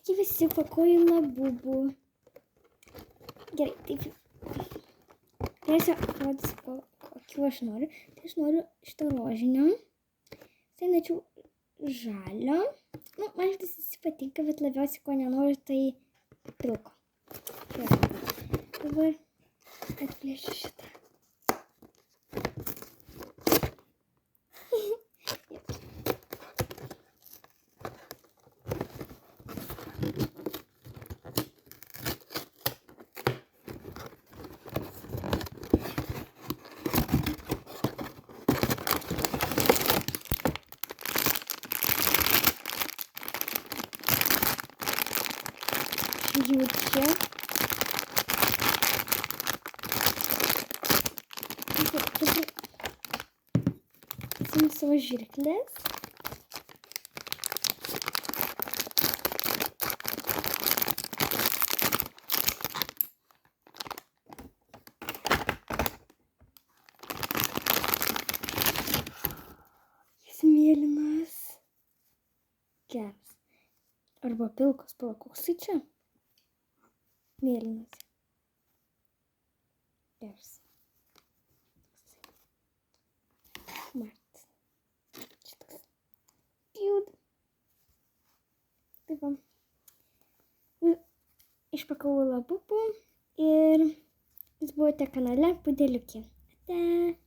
Taigi visi pakuoju labubų. Gerai, taip. Tiesiog rodysiu, kokiu aš noriu. Tai aš noriu šitą rožinio. Tai norėčiau žalio. Nu, man šitas visi patinka, bet labiausiai ko nenoriu, tai pilko. Dabar atplėšiu šitą. Jų čia. Pasiimu savo žirkles. Jis mėlynas. Geras. Arba pilkos, koks tai čia? Mėlynas. Geras. Smart. Šitas. Cute. Taip va. Išpakavau labubų ir jūs buvote kanale Pudeliukė. Ate.